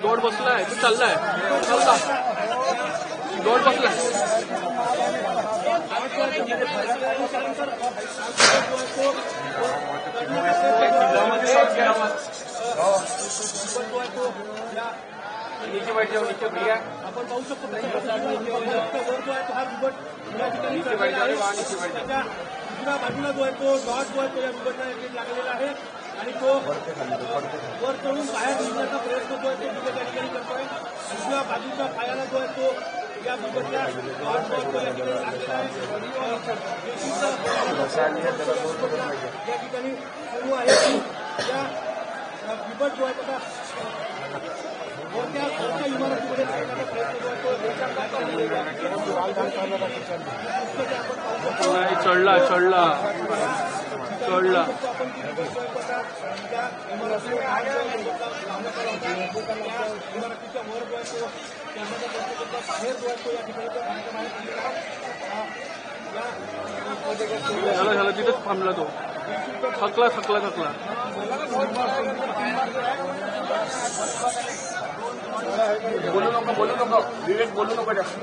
जोड बसलाय तू चाललाय चालला जोड बसलाय नीचे बैठ जाओ नीचे भैया आपण पाहू शकतो वर जो आहे तो हा बिबट या ठिकाणी नीचे बैठ जाओ नीचे बैठ जाओ दुसऱ्या बाजूला जो आहे तो डॉट जो आहे तो या बिबटला लागलेला आहे आणि तो वर चढून बाहेर निघण्याचा प्रयत्न जो आहे तो बिबट या ठिकाणी करतोय दुसऱ्या बाजूच्या पायाला जो आहे तो या बिबटला डॉट जो आहे तो या ठिकाणी लागलेला आहे या ठिकाणी सुरू आहे या बिबट जो आहे त्याचा मोठ्या इमारतीमध्ये लागण्याचा प्रयत्न जो आहे तो चढला चढला चढला इमारतीच्या वर जो आहे तो बाहेर जो आहे तो या ठिकाणी झाला झाला तिथेच थांबला तो थकला थकला थकला बोलू नको विवेक बोलू नको जास्त